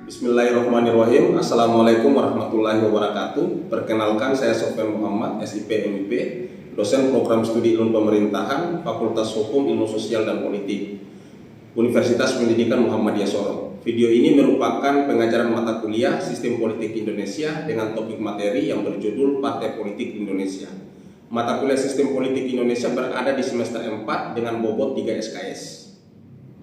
Bismillahirrahmanirrahim. Assalamualaikum warahmatullahi wabarakatuh. Perkenalkan, saya Sofyan Muhammad, SIP MIP, dosen program studi ilmu pemerintahan, Fakultas Hukum, Ilmu Sosial dan Politik, Universitas Pendidikan Muhammadiyah Sorong. Video ini merupakan pengajaran mata kuliah Sistem Politik Indonesia dengan topik materi yang berjudul Partai Politik Indonesia. Mata kuliah Sistem Politik Indonesia berada di semester 4 dengan bobot 3 SKS.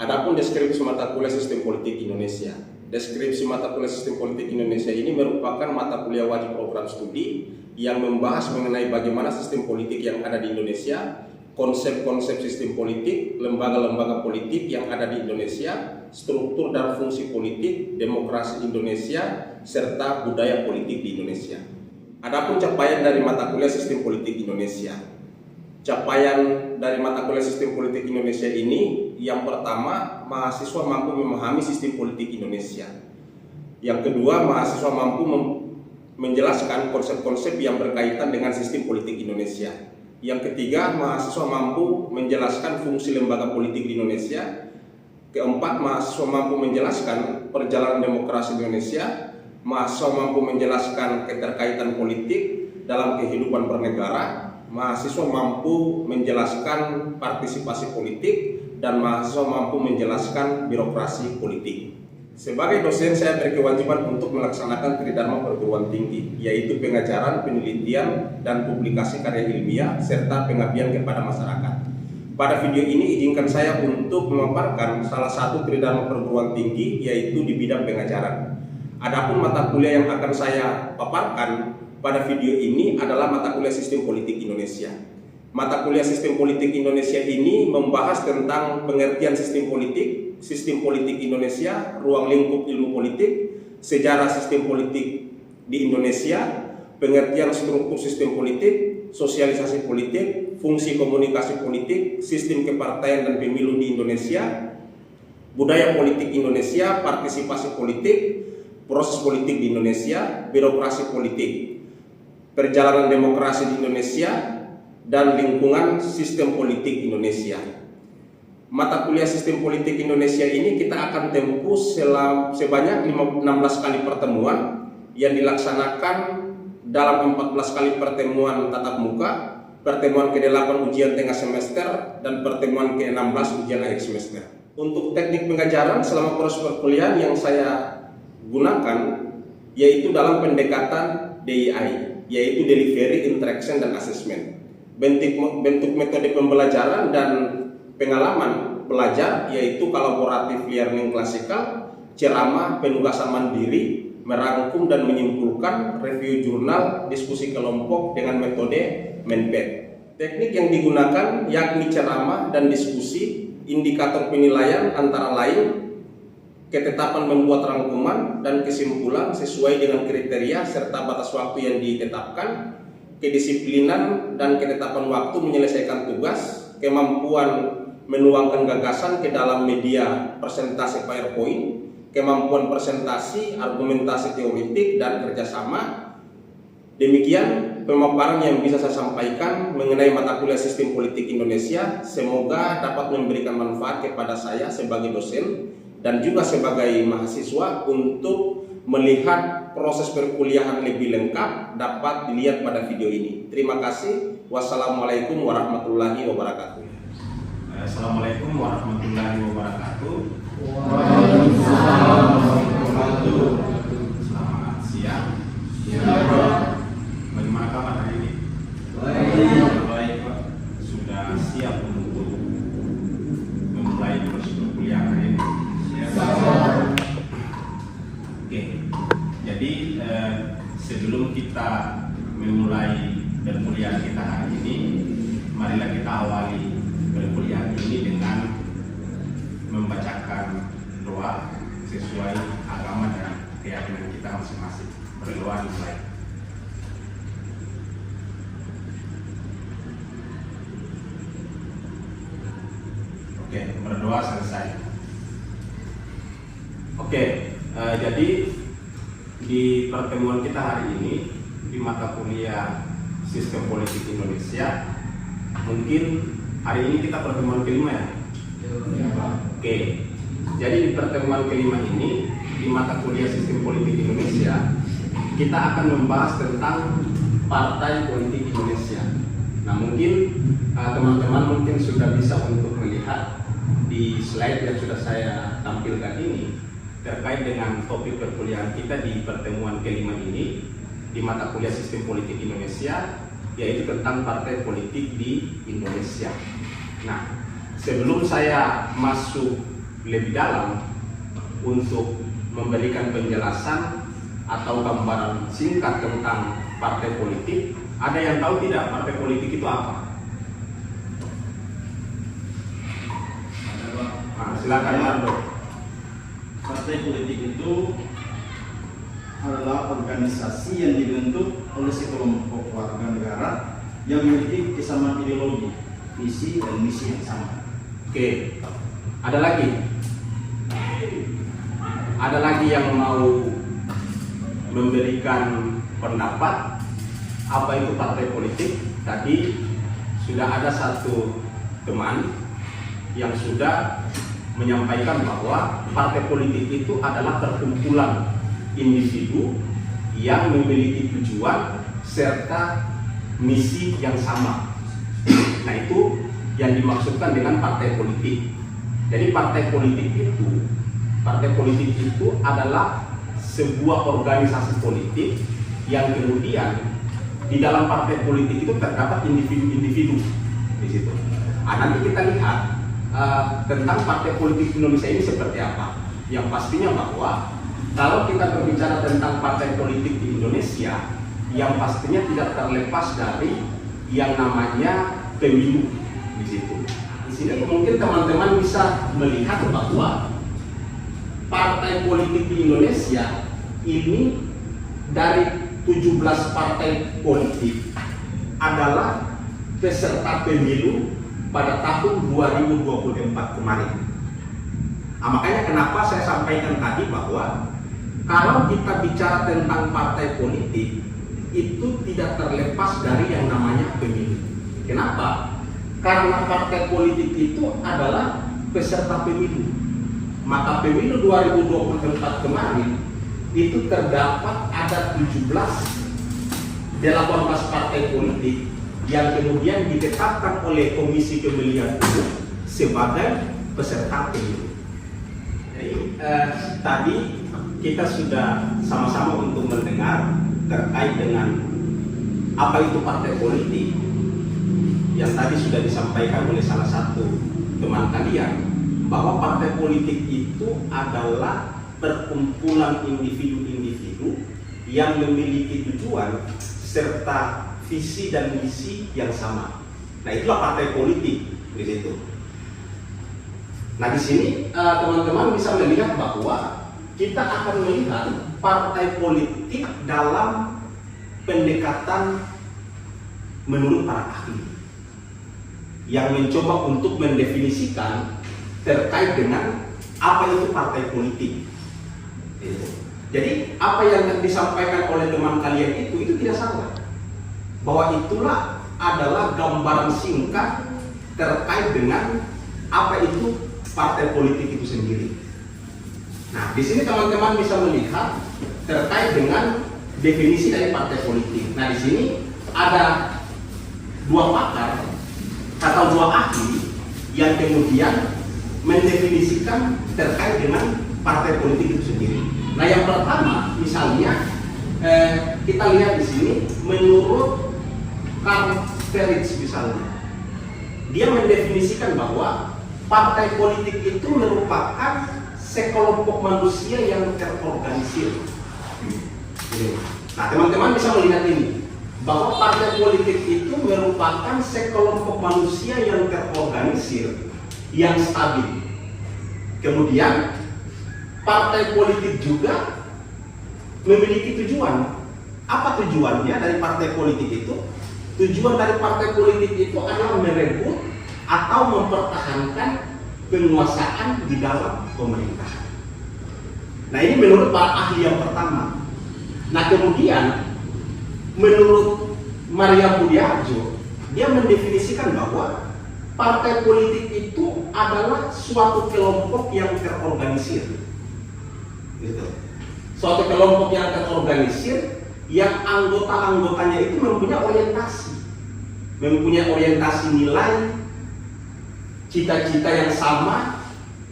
Adapun deskripsi mata kuliah Sistem Politik Indonesia. Deskripsi mata kuliah Sistem Politik Indonesia ini merupakan mata kuliah wajib program studi yang membahas mengenai bagaimana sistem politik yang ada di Indonesia, konsep-konsep sistem politik, lembaga-lembaga politik yang ada di Indonesia, struktur dan fungsi politik, demokrasi Indonesia, serta budaya politik di Indonesia. Adapun capaian dari mata kuliah Sistem Politik Indonesia. Capaian dari mata kuliah Sistem Politik Indonesia ini, yang pertama, mahasiswa mampu memahami sistem politik Indonesia. Yang kedua, mahasiswa mampu menjelaskan konsep-konsep yang berkaitan dengan sistem politik Indonesia. Yang ketiga, mahasiswa mampu menjelaskan fungsi lembaga politik di Indonesia. Keempat, mahasiswa mampu menjelaskan perjalanan demokrasi Indonesia. Mahasiswa mampu menjelaskan keterkaitan politik dalam kehidupan bernegara. Mahasiswa mampu menjelaskan partisipasi politik, dan mahasiswa mampu menjelaskan birokrasi politik. Sebagai dosen, saya berkewajiban untuk melaksanakan tridharma perguruan tinggi, yaitu pengajaran, penelitian, dan publikasi karya ilmiah, serta pengabdian kepada masyarakat. Pada video ini izinkan saya untuk memaparkan salah satu tridharma perguruan tinggi, yaitu di bidang pengajaran. Adapun mata kuliah yang akan saya paparkan pada video ini adalah mata kuliah Sistem Politik Indonesia. Mata kuliah Sistem Politik Indonesia ini membahas tentang pengertian sistem politik Indonesia, ruang lingkup ilmu politik, sejarah sistem politik di Indonesia, pengertian struktur sistem politik, sosialisasi politik, fungsi komunikasi politik, sistem kepartaian dan pemilu di Indonesia, budaya politik Indonesia, partisipasi politik, proses politik di Indonesia, birokrasi politik, perjalanan demokrasi di Indonesia, dan lingkungan sistem politik Indonesia. Mata kuliah Sistem Politik Indonesia ini kita akan tempuh sebanyak 16 kali pertemuan yang dilaksanakan dalam 14 kali pertemuan tatap muka, pertemuan ke-8 ujian tengah semester, dan pertemuan ke-16 ujian akhir semester. Untuk teknik pengajaran selama proses perkuliahan yang saya gunakan yaitu dalam pendekatan DII, yaitu Delivery, Interaction, dan Assessment. Bentuk metode pembelajaran dan pengalaman belajar yaitu kolaboratif learning klasikal, ceramah, penugasan mandiri, merangkum dan menyimpulkan, review jurnal, diskusi kelompok dengan metode MENPED. Teknik yang digunakan yakni ceramah dan diskusi, indikator penilaian antara lain ketetapan membuat rangkuman dan kesimpulan sesuai dengan kriteria serta batas waktu yang ditetapkan, kedisiplinan dan ketetapan waktu menyelesaikan tugas, kemampuan menuangkan gagasan ke dalam media presentasi PowerPoint, kemampuan presentasi, argumentasi teoritik, dan kerjasama. Demikian pemaparan yang bisa saya sampaikan mengenai mata kuliah Sistem Politik Indonesia. Semoga dapat memberikan manfaat kepada saya sebagai dosen dan juga sebagai mahasiswa untuk melihat proses perkuliahan lebih lengkap dapat dilihat pada video ini. Terima kasih. Wassalamualaikum warahmatullahi wabarakatuh. Assalamualaikum warahmatullahi wabarakatuh. Waalaikumsalam warahmatullahi wabarakatuh. Selamat siang. Bagaimana kabar hari ini? Baik, Pak. Sudah siap untuk memulai proses perkuliahan hari ini? Oke. Jadi sebelum kita memulai perkuliahan kita hari ini, marilah kita awali perkuliahan ini dengan membacakan doa sesuai agama dan keyakinan kita masing-masing. Berdoa dimulai. Oke, berdoa selesai. Oke, jadi di pertemuan kita hari ini di mata kuliah Sistem Politik Indonesia, mungkin hari ini kita pertemuan kelima ya? Ya, Pak. Oke, jadi di pertemuan kelima ini di mata kuliah Sistem Politik Indonesia kita akan membahas tentang Partai Politik Indonesia. Nah, mungkin teman-teman mungkin sudah bisa untuk melihat di slide yang sudah saya tampilkan ini terkait dengan topik perkuliahan kita di pertemuan kelima ini di mata kuliah Sistem Politik Indonesia, yaitu tentang partai politik di Indonesia. Nah, sebelum saya masuk lebih dalam untuk memberikan penjelasan atau gambaran singkat tentang partai politik, ada yang tahu tidak partai politik itu apa? Nah, silakan Mardo. Partai politik itu adalah organisasi yang dibentuk oleh sekelompok warga negara yang memiliki kesamaan ideologi, visi dan misi yang sama. Oke, ada lagi? Ada lagi yang mau memberikan pendapat apa itu partai politik? Tadi sudah ada satu teman yang sudah menyampaikan bahwa partai politik itu adalah perkumpulan individu yang memiliki tujuan serta misi yang sama. Nah, itu yang dimaksudkan dengan partai politik. Jadi partai politik itu adalah sebuah organisasi politik yang kemudian di dalam partai politik itu terdapat individu-individu di situ. Nanti kita lihat tentang partai politik Indonesia ini seperti apa. Yang pastinya bahwa kalau kita berbicara tentang partai politik di Indonesia, yang pastinya tidak terlepas dari yang namanya pemilu di situ. Di sini mungkin teman-teman bisa melihat bahwa partai politik di Indonesia ini dari 17 partai politik adalah peserta pemilu pada tahun 2024 kemarin. Nah, makanya kenapa saya sampaikan tadi bahwa kalau kita bicara tentang partai politik itu tidak terlepas dari yang namanya pemilu. Kenapa? Karena partai politik itu adalah peserta pemilu. Maka pemilu 2024 kemarin itu terdapat ada 18 partai politik yang kemudian ditetapkan oleh Komisi Pemilihan Umum sebagai peserta pemilu. Jadi tadi kita sudah sama-sama untuk mendengar terkait dengan apa itu partai politik yang tadi sudah disampaikan oleh salah satu teman kalian, bahwa partai politik itu adalah perkumpulan individu-individu yang memiliki tujuan serta visi dan misi yang sama. Nah, itulah partai politik di situ. Nah, di sini teman-teman bisa melihat bahwa kita akan melihat partai politik dalam pendekatan menurut para ahli yang mencoba untuk mendefinisikan terkait dengan apa itu partai politik. Jadi apa yang disampaikan oleh teman kalian itu tidak salah, bahwa itulah adalah gambaran singkat terkait dengan apa itu partai politik itu sendiri. Nah, di sini teman-teman bisa melihat terkait dengan definisi dari partai politik. Nah, di sini ada dua pakar atau dua ahli yang kemudian mendefinisikan terkait dengan partai politik itu sendiri. Nah, yang pertama misalnya kita lihat di sini menurut Karl Perez misalnya, dia mendefinisikan bahwa partai politik itu merupakan sekelompok manusia yang terorganisir. Nah, teman-teman bisa melihat ini, bahwa partai politik itu merupakan sekelompok manusia yang terorganisir, yang stabil. Kemudian partai politik juga memiliki tujuan. Apa tujuannya dari partai politik itu? Tujuan dari partai politik itu adalah merebut atau mempertahankan penguasaan di dalam pemerintahan. Nah, ini menurut para ahli yang pertama. Nah, kemudian menurut Maria Budiarjo, dia mendefinisikan bahwa partai politik itu adalah suatu kelompok yang terorganisir. Gitu. Suatu kelompok yang terorganisir yang anggota-anggotanya itu mempunyai orientasi nilai, cita-cita yang sama.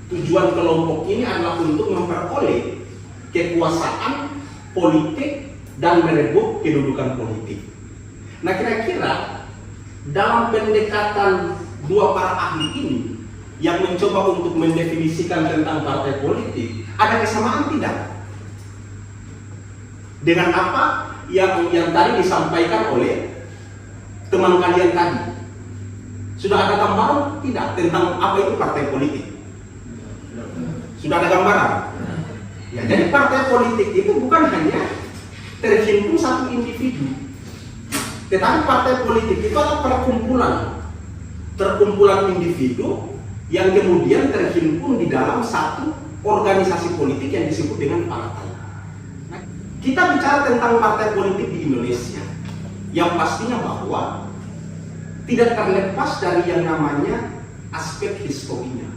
Tujuan kelompok ini adalah untuk memperoleh kekuasaan politik dan merebut kedudukan politik. Nah, kira-kira dalam pendekatan dua para ahli ini yang mencoba untuk mendefinisikan tentang partai politik, ada kesamaan tidak dengan apa yang tadi disampaikan oleh teman kalian tadi? Sudah ada gambaran tidak tentang apa itu partai politik? Sudah ada gambaran? Ya, jadi partai politik itu bukan hanya terhimpun satu individu, tetapi partai politik itu adalah perkumpulan individu yang kemudian terhimpun di dalam satu organisasi politik yang disebut dengan partai. Nah, kita bicara tentang partai politik di Indonesia, yang pastinya bahwa tidak terlepas dari yang namanya aspek historinya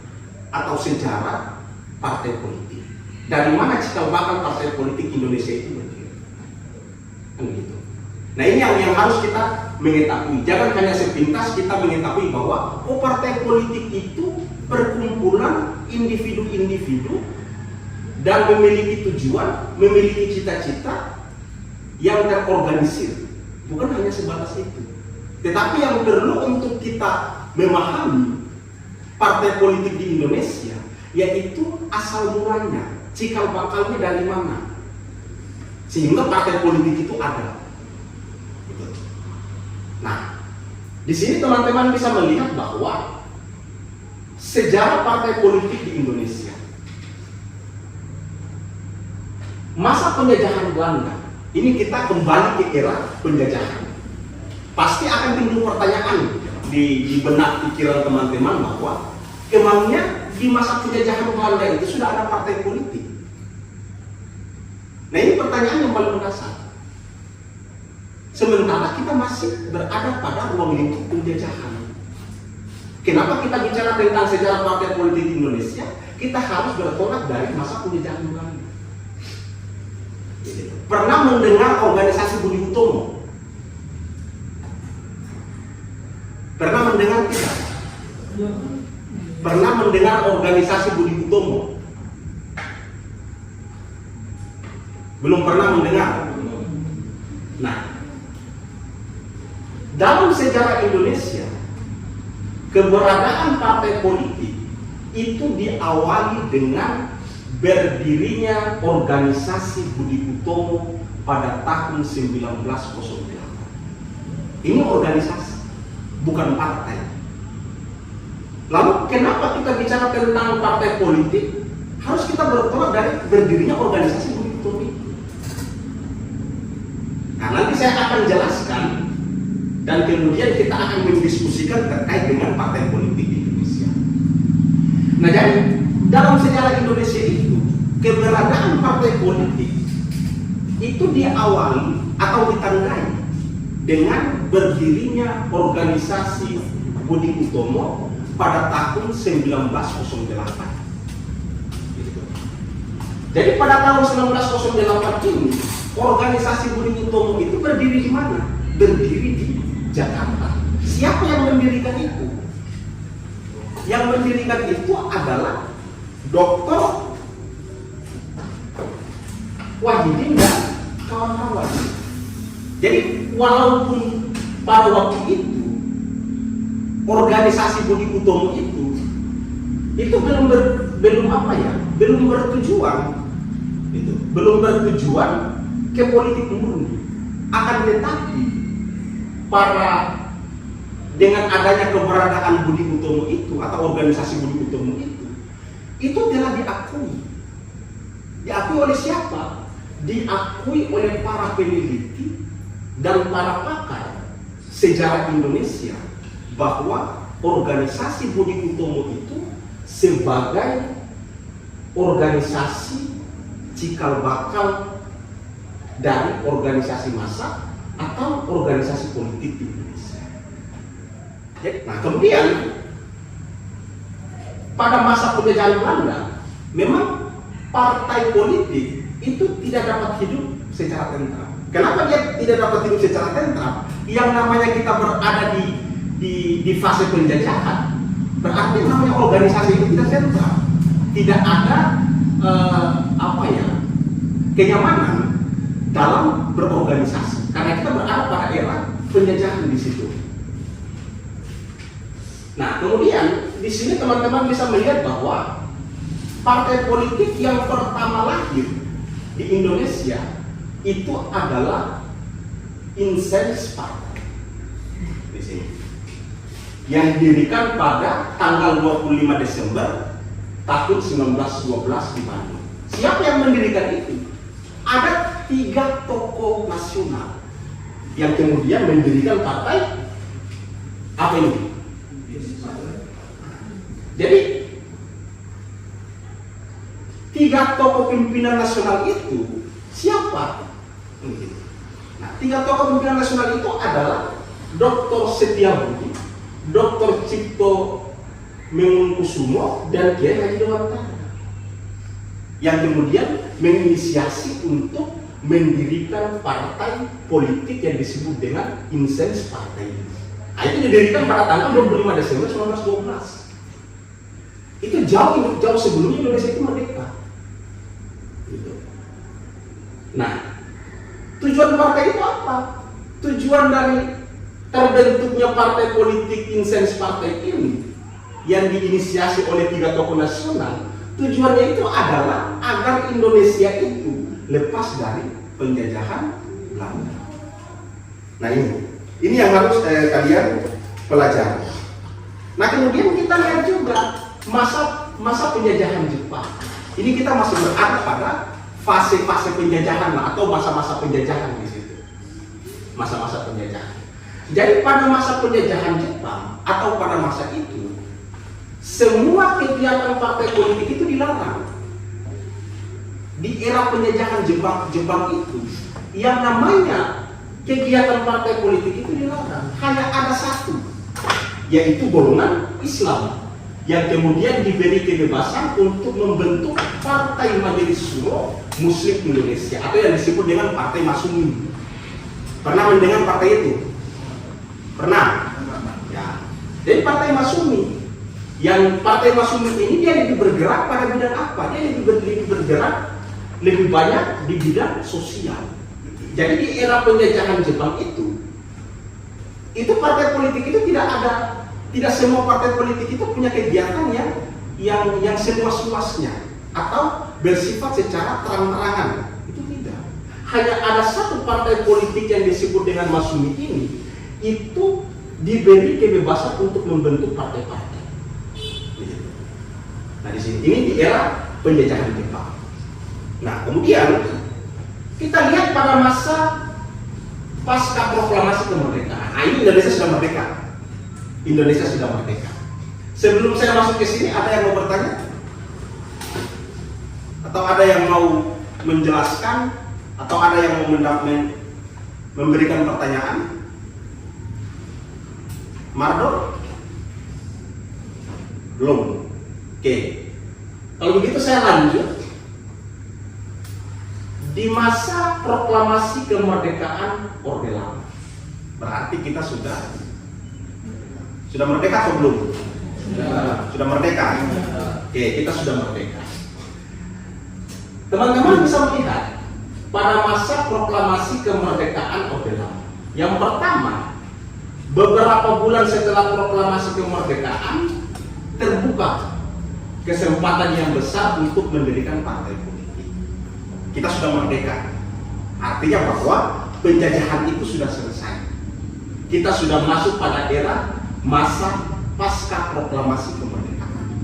atau sejarah partai politik. Dari mana cikal bakal partai politik Indonesia itu berdiri? Kan gitu. Nah, ini yang harus kita mengetahui. Jangan hanya sepintas kita mengetahui bahwa partai politik itu perkumpulan individu-individu dan memiliki tujuan, memiliki cita-cita yang terorganisir. Bukan hanya sebatas itu. Tetapi yang perlu untuk kita memahami partai politik di Indonesia, yaitu asal mulanya, cikal bakalnya dari mana, sehingga partai politik itu ada. Nah, di sini teman-teman bisa melihat bahwa sejarah partai politik di Indonesia, masa penjajahan Belanda, ini kita kembali ke era penjajahan. Pasti akan timbul pertanyaan di benak pikiran teman-teman bahwa emangnya di masa penjajahan Belanda itu sudah ada partai politik? Nah, ini pertanyaan yang paling mendasar. Sementara kita masih berada pada ruang lingkup penjajahan. Kenapa kita bicara tentang sejarah partai politik di Indonesia? Kita harus bertolak dari masa penjajahan Belanda. Pernah mendengar organisasi Budi Utomo? Pernah mendengar tidak? Pernah mendengar organisasi Budi Utomo? Belum pernah mendengar? Nah, dalam sejarah Indonesia, keberadaan partai politik itu diawali dengan berdirinya organisasi Budi Utomo pada tahun 1908. Ini organisasi, bukan partai. Lalu kenapa kita bicara tentang partai politik? Harus kita bertolak dari berdirinya organisasi Budi Utomo itu. Nah, nanti saya akan jelaskan dan kemudian kita akan mendiskusikan terkait dengan partai politik di Indonesia. Nah, jadi dalam sejarah Indonesia itu, keberadaan partai politik itu diawali atau ditandai dengan berdirinya organisasi Budi Utomo pada tahun 1908. Jadi pada tahun 1908 ini, organisasi Budi Utomo itu berdiri di mana? Berdiri di Jakarta. Siapa yang mendirikan itu? Yang mendirikan itu adalah Dr. Wahidin dan kawan-kawan. Jadi walaupun pada waktu itu organisasi Budi Utomo itu belum bertujuan, belum bertujuan ke politik murni. Akan tetapi dengan adanya keberadaan Budi Utomo itu atau organisasi Budi Utomo itu telah diakui oleh siapa? Diakui oleh para peneliti dan para pakar sejarah Indonesia bahwa organisasi Budi Utomo itu sebagai organisasi cikal bakal dari organisasi massa atau organisasi politik di Indonesia. Nah, kemudian pada masa penjajahan Belanda, memang partai politik itu tidak dapat hidup secara tentram. Kenapa dia tidak dapat hidup secara tentram? Yang namanya kita berada di fase penjajahan, berarti namanya organisasi itu tidak tentram, tidak ada kenyamanan dalam berorganisasi, karena kita berada pada era penjajahan di situ. Nah, kemudian di sini teman-teman bisa melihat bahwa partai politik yang pertama lahir di Indonesia itu adalah Insens Partai di sini, yang didirikan pada tanggal 25 Desember tahun 1912 di Bandung. Siapa yang mendirikan itu? Ada 3 tokoh nasional yang kemudian mendirikan partai apa ini? Jadi 3 tokoh pimpinan nasional itu siapa? Nah, 3 tokoh pimpinan nasional itu adalah Dr. Setiabudi, Dr. Cipto Mangunkusumo, dan Kiai Haji Dewantara, yang kemudian menginisiasi untuk mendirikan partai politik yang disebut dengan Insens Partai. Nah, itu didirikan pada tanggal 25 Desember 1912. Itu jauh sebelum Indonesia itu merdeka. Gitu. Nah, tujuan partai itu apa? Tujuan dari terbentuknya partai politik Insens Partai ini yang diinisiasi oleh 3 tokoh nasional, tujuannya itu adalah agar Indonesia itu lepas dari penjajahan Belanda. Nah, ini yang harus kalian pelajari. Nah, kemudian kita lihat juga masa penjajahan Jepang. Ini kita masih berada pada fase-fase penjajahan atau masa-masa penjajahan di situ. Masa-masa penjajahan. Jadi pada masa penjajahan Jepang atau pada masa itu, semua kegiatan partai politik itu dilarang. Di era penjajahan Jepang itu, yang namanya kegiatan partai politik itu dilarang. Hanya ada satu, yaitu golongan Islam, yang kemudian diberi kebebasan untuk membentuk Partai Majelis Syuro Muslim Indonesia, atau yang disebut dengan Partai Masumi. Pernah mendengar partai itu? Pernah? Ya. Jadi Partai Masumi, yang Partai Masumi ini dia lebih bergerak pada bidang apa? Dia lebih bergerak lebih banyak di bidang sosial. Jadi di era penjajahan Jepang itu partai politik itu tidak semua partai politik itu punya kegiatan yang seluas-luasnya atau bersifat secara terang-terangan. Itu tidak. Hanya ada satu partai politik yang disebut dengan Masumi ini, itu diberi kebebasan untuk membentuk partai-partai. Nah, di sini ini di era penjajahan Jepang. Nah, kemudian kita lihat pada masa pasca proklamasi kemerdekaan. Nah, ini Indonesia sudah merdeka. Indonesia sudah merdeka. Sebelum saya masuk ke sini, ada yang mau bertanya? Atau ada yang mau menjelaskan? Atau ada yang mau memberikan pertanyaan? Mardo? Belum? Oke. Kalau begitu saya lanjut. Di masa proklamasi kemerdekaan Orde Lama, berarti kita sudah merdeka atau belum? Sudah merdeka. Oke, kita sudah merdeka. Teman-teman bisa melihat pada masa proklamasi kemerdekaan Orde Lama, yang pertama, beberapa bulan setelah proklamasi kemerdekaan terbuka kesempatan yang besar untuk mendirikan partai politik. Kita sudah merdeka, artinya bahwa penjajahan itu sudah selesai. Kita sudah masuk pada era masa pasca proklamasi kemerdekaan.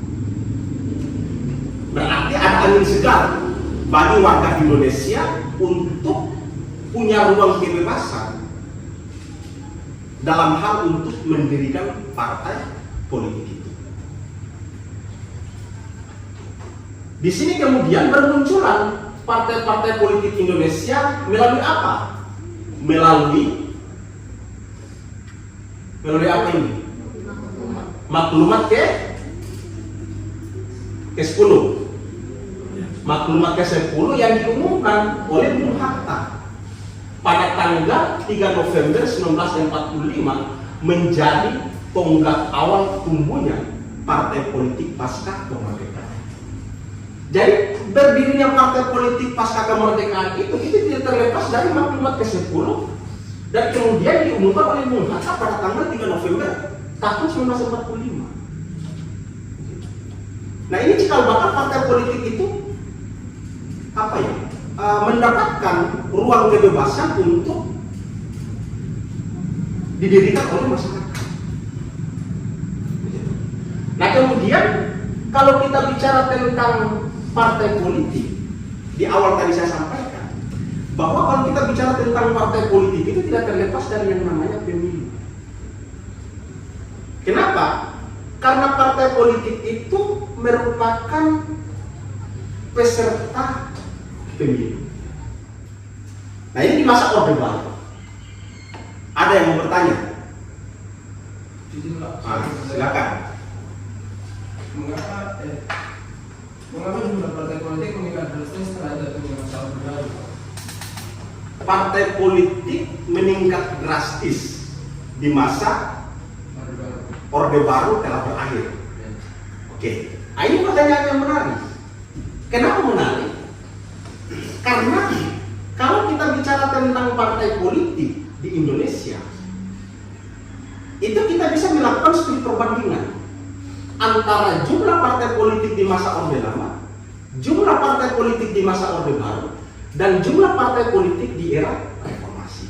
Berarti ada angin segar bagi warga Indonesia untuk punya ruang kebebasan dalam hal untuk mendirikan partai politik itu. Di sini kemudian bermunculan partai-partai politik Indonesia melalui apa? Melalui apa ini? Maklumat ke-10. Maklumat ke-10 yang diumumkan oleh Bung Hatta pada tanggal 3 November 1945 menjadi tonggak awal tumbuhnya partai politik pasca kemerdekaan. Jadi berdirinya partai politik pasca kemerdekaan itu tidak terlepas dari maklumat ke-10 dan kemudian diumumkan oleh Bung Hatta pada tanggal 3 November tahun 1945. Nah ini cikal bakal partai politik itu mendapatkan ruang kebebasan untuk didirikan oleh masyarakat. Nah kemudian kalau kita bicara tentang partai politik, di awal tadi saya sampaikan bahwa kalau kita bicara tentang partai politik itu tidak terlepas dari yang namanya pemilu. Kenapa? Karena partai politik itu merupakan peserta pemilu. Nah ini di masa Orde Baru. Ada yang mau bertanya? Silakan. Mengapa jumlah partai politik meningkat drastis setelah jatuhnya masa Orde Baru? Partai politik meningkat drastis di masa Orde Baru telah berakhir. Oke, nah, ini pertanyaan yang menarik. Kenapa menarik? Karena kalau kita bicara tentang partai politik di Indonesia, itu kita bisa melakukan studi perbandingan antara jumlah partai politik di masa Orde Lama, jumlah partai politik di masa Orde Baru, dan jumlah partai politik di era Reformasi.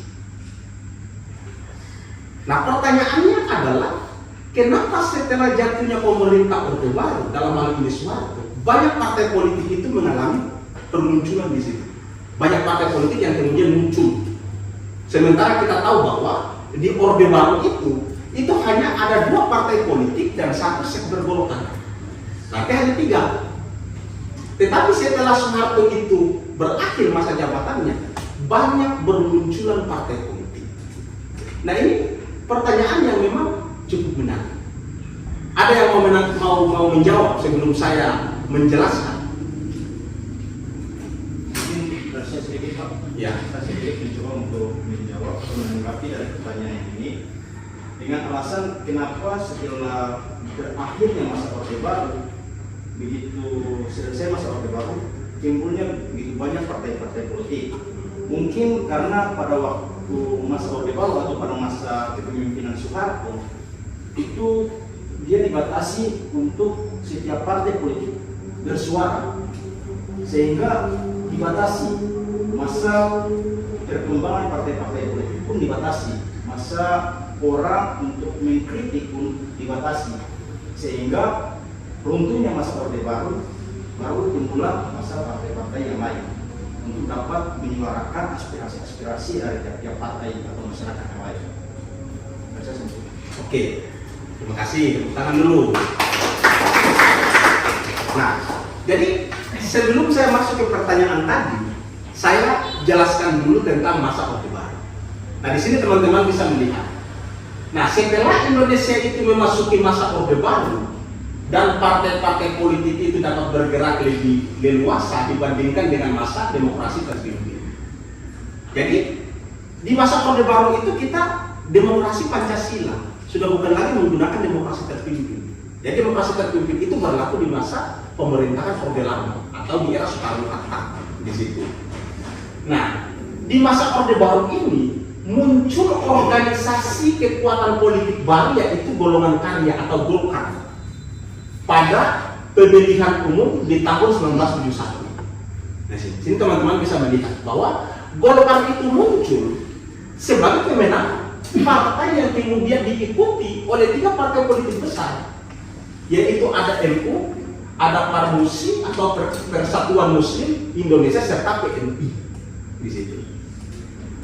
Nah pertanyaannya adalah, kenapa setelah jatuhnya pemerintah Orde Baru, dalam hal ini Soeharto, banyak partai politik itu mengalami permunculan di situ. Banyak partai politik yang kemudian muncul. Sementara kita tahu bahwa di Orde Baru itu hanya ada 2 partai politik dan 1 sekber Golkar. Berarti hanya 3. Tetapi setelah Soeharto itu berakhir masa jabatannya, banyak bermunculan partai politik. Nah ini pertanyaan yang memang cukup menarik. Ada yang mau menjawab sebelum saya menjelaskan? Mungkin saya sedikit Pak. Ya. Saya sedikit mencoba untuk menjawab atau menanggapi dari pertanyaan ini dengan alasan kenapa setelah berakhirnya masa Orde Baru, begitu selesai masa Orde Baru, timbulnya begitu banyak partai-partai politik. Mungkin karena pada waktu masa Orde Baru atau pada masa kepemimpinan Soeharto itu dia dibatasi untuk setiap partai politik bersuara, sehingga dibatasi masa perkembangan partai-partai politik pun dibatasi, masa orang untuk mengkritik pun dibatasi, sehingga runtuhnya masa Orde Baru, baru timbullah masa partai-partai yang lain untuk dapat menyuarakan aspirasi-aspirasi dari tiap-tiap partai atau masyarakat yang lain. Oke, terima kasih. Tepuk tangan dulu. Nah, jadi sebelum saya masuk ke pertanyaan tadi, saya jelaskan dulu tentang masa Orde Baru. Nah, di sini teman-teman bisa melihat. Nah, setelah Indonesia itu memasuki masa Orde Baru dan partai-partai politik itu dapat bergerak lebih leluasa dibandingkan dengan masa demokrasi terpimpin. Jadi, di masa Orde Baru itu kita demokrasi Pancasila, sudah bukan lagi menggunakan demokrasi terpimpin. Jadi demokrasi terpimpin itu berlaku di masa pemerintahan Orde Lama atau di era Soekarno-Hatta di situ. Nah, di masa Orde Baru ini muncul organisasi kekuatan politik baru, yaitu golongan karya atau Golkar pada pemilihan umum di tahun 1971. Nah, sini teman-teman bisa melihat bahwa Golkar itu muncul sebagai pemenang partai yang kemudian diikuti oleh 3 partai politik besar, yaitu ada NU, ada Parmusi atau Persatuan Muslim Indonesia serta PNI di situ.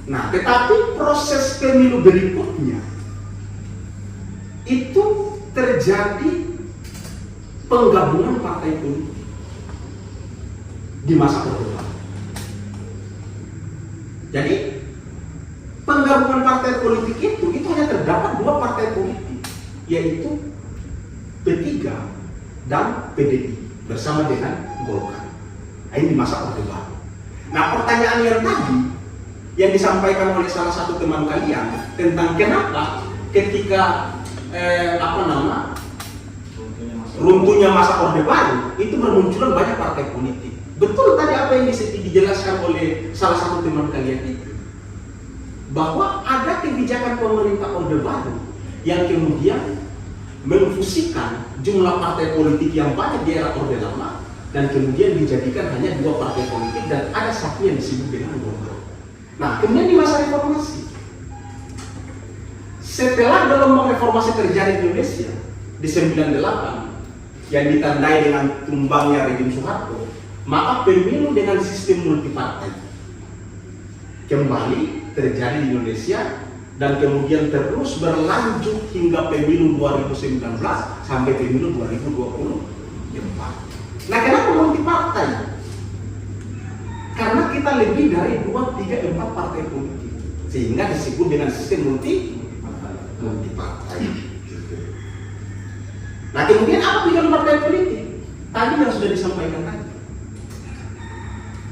Nah, tetapi proses pemilu berikutnya itu terjadi penggabungan partai politik di masa Orde Baru. Jadi penggabungan partai politik itu hanya terdapat 2 partai politik, yaitu P3 dan PDI. bersama dengan Golkar. Nah, ini di masa Orde Baru. Nah, pertanyaan yang tadi yang disampaikan oleh salah satu teman kalian tentang kenapa ketika runtuhnya masa Orde Baru itu bermunculan banyak partai politik. Betul tadi apa yang dijelaskan oleh salah satu teman kalian itu, bahwa ada kebijakan pemerintah Orde Baru yang kemudian memfusikan jumlah partai politik yang banyak di era Orde Lama dan kemudian dijadikan hanya 2 partai politik dan ada satu yang disebut dengan Golkar. Nah, kemudian di masa reformasi, setelah gelombang reformasi terjadi di Indonesia di 98 yang ditandai dengan tumbangnya rezim Soeharto, maka pemilu dengan sistem multipartai kembali terjadi di Indonesia dan kemudian terus berlanjut hingga pemilu 2019 sampai pemilu 2024. Nah, kenapa multipartai? Karena kita lebih dari 2, 3, 4 partai politik, sehingga disebut dengan sistem multipartai. Nah, kemudian apa tujuan partai politik? Tadi yang sudah disampaikan tadi,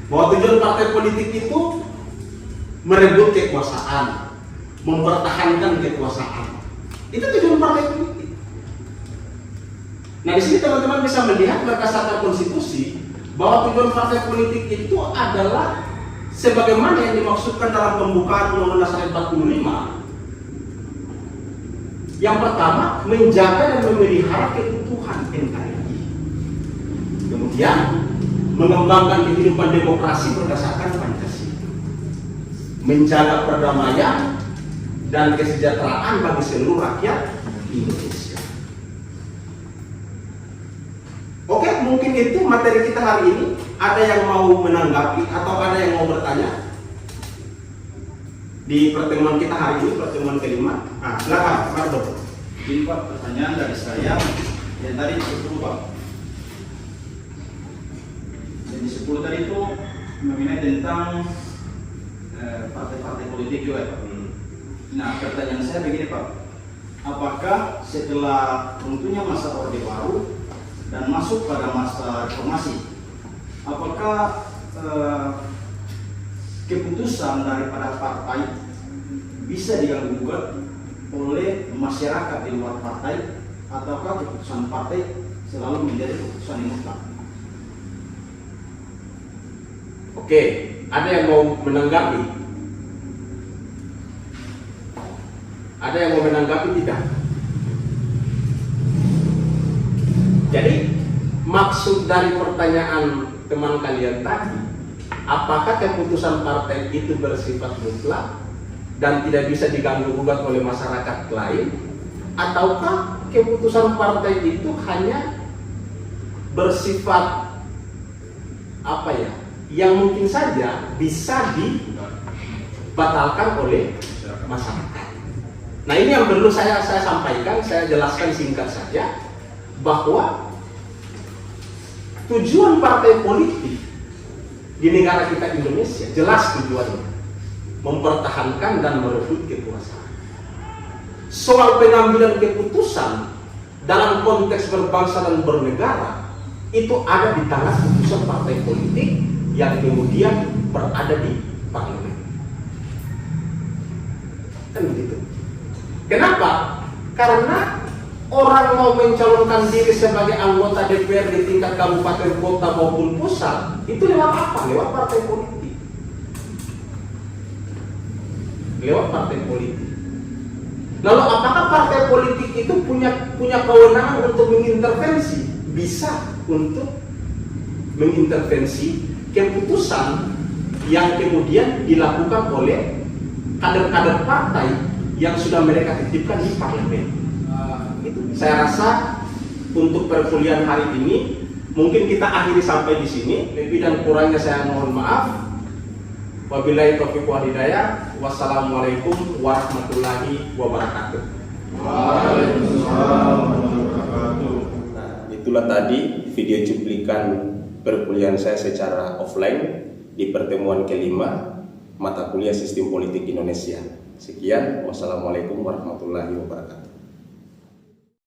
bahwa tujuan partai politik itu merebut kekuasaan, mempertahankan kekuasaan. Itu tujuan partai politik. Nah, di sini teman-teman bisa melihat berdasarkan konstitusi bahwa tujuan partai politik itu adalah sebagaimana yang dimaksudkan dalam pembukaan Undang-Undang Dasar 45. Yang pertama, menjaga dan memelihara keutuhan NKRI. Kemudian, mengembangkan kehidupan demokrasi berdasarkan Pancasila. Menjaga perdamaian dan kesejahteraan bagi seluruh rakyat Indonesia. Oke, mungkin itu materi kita hari ini. Ada yang mau menanggapi atau ada yang mau bertanya di pertemuan kita hari ini, pertemuan kelima? Nah, silakan, Mardo. Ini Pak, pertanyaan dari saya yang tadi 10 Pak. Jadi 10 tadi itu mengenai tentang partai-partai politik juga Pak. Nah, pertanyaan saya begini Pak, apakah setelah runtuhnya masa Orde Baru dan masuk pada masa reformasi, apakah keputusan daripada partai bisa diganggu gugat oleh masyarakat di luar partai, ataukah keputusan partai selalu menjadi keputusan yang mutlak? Oke, ada yang mau menanggapi? Ada yang mau menanggapi tidak? Jadi, maksud dari pertanyaan teman kalian tadi, apakah keputusan partai itu bersifat mutlak dan tidak bisa diganggu gugat oleh masyarakat lain, ataukah keputusan partai itu hanya bersifat apa ya, yang mungkin saja bisa dibatalkan oleh masyarakat? Nah, ini yang perlu saya sampaikan, saya jelaskan singkat saja, bahwa tujuan partai politik di negara kita Indonesia jelas tujuannya, mempertahankan dan merebut kekuasaan. Soal pengambilan keputusan dalam konteks berbangsa dan bernegara itu ada di tangan keputusan partai politik yang kemudian berada di parlemen. Kan begitu. Kenapa? Karena orang mau mencalonkan diri sebagai anggota DPR di tingkat kabupaten, kota maupun pusat itu lewat apa? Lewat partai politik. Lewat partai politik. Lalu apakah partai politik itu punya kewenangan untuk mengintervensi? Bisa untuk mengintervensi keputusan yang kemudian dilakukan oleh kader-kader partai yang sudah mereka titipkan di parlemen. Itu saya rasa untuk perkuliahan hari ini mungkin kita akhiri sampai di sini. Lebih dan kurangnya saya mohon maaf. Wabillahi taufiq wal hidayah. Wassalamualaikum warahmatullahi wabarakatuh. Waalaikumsalam warahmatullahi wabarakatuh. Nah, itulah tadi video cuplikan perkuliahan saya secara offline di pertemuan kelima mata kuliah Sistem Politik Indonesia. Sekian, wassalamualaikum warahmatullahi wabarakatuh.